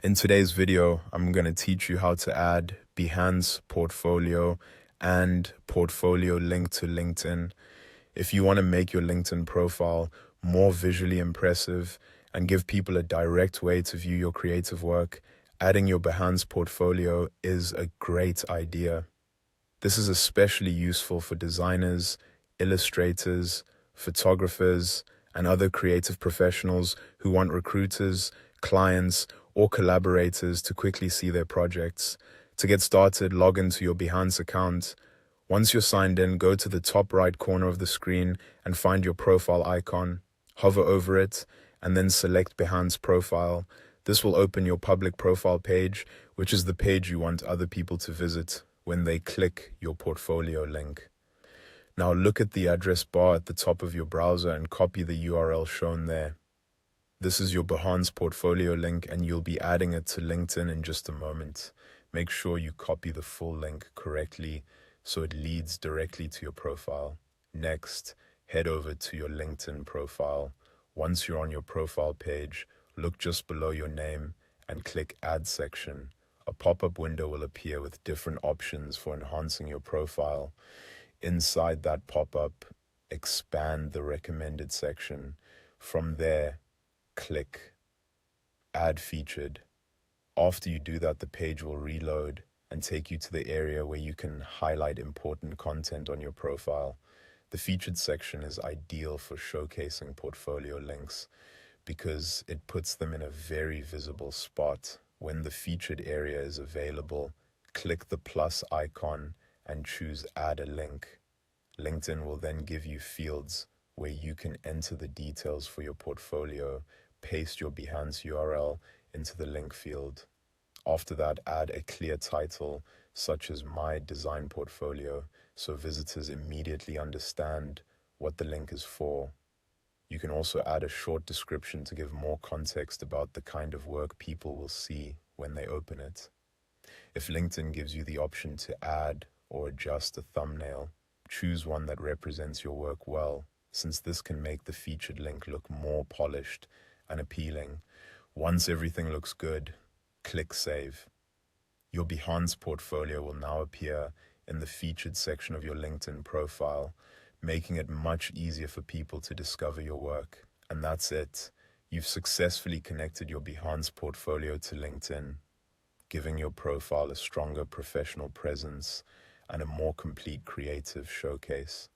In today's video, I'm going to teach you how to add Behance portfolio and portfolio link to LinkedIn. If you want to make your LinkedIn profile more visually impressive and give people a direct way to view your creative work, adding your Behance portfolio is a great idea. This is especially useful for designers, illustrators, photographers, and other creative professionals who want recruiters, clients, or collaborators to quickly see their projects. To get started, log into your Behance account. Once you're signed in, go to the top right corner of the screen and find your profile icon. Hover over it, and then select Behance Profile. This will open your public profile page, which is the page you want other people to visit when they click your portfolio link. Now look at the address bar at the top of your browser and copy the URL shown there. This is your Behance portfolio link, and you'll be adding it to LinkedIn in just a moment. Make sure you copy the full link correctly so it leads directly to your profile. Next, head over to your LinkedIn profile. Once you're on your profile page, look just below your name and click Add section. A pop-up window will appear with different options for enhancing your profile. Inside that pop-up, expand the recommended section. From there, click Add Featured. After you do that, the page will reload and take you to the area where you can highlight important content on your profile. The featured section is ideal for showcasing portfolio links because it puts them in a very visible spot. When the featured area is available, click the plus icon and choose Add a Link. LinkedIn will then give you fields where you can enter the details for your portfolio, paste your Behance URL into the link field. After that, add a clear title, such as My Design Portfolio, so visitors immediately understand what the link is for. You can also add a short description to give more context about the kind of work people will see when they open it. If LinkedIn gives you the option to add or adjust a thumbnail, choose one that represents your work well, since this can make the featured link look more polished and appealing. Once everything looks good, click Save. Your Behance portfolio will now appear in the featured section of your LinkedIn profile, making it much easier for people to discover your work. And that's it. You've successfully connected your Behance portfolio to LinkedIn, giving your profile a stronger professional presence and a more complete creative showcase.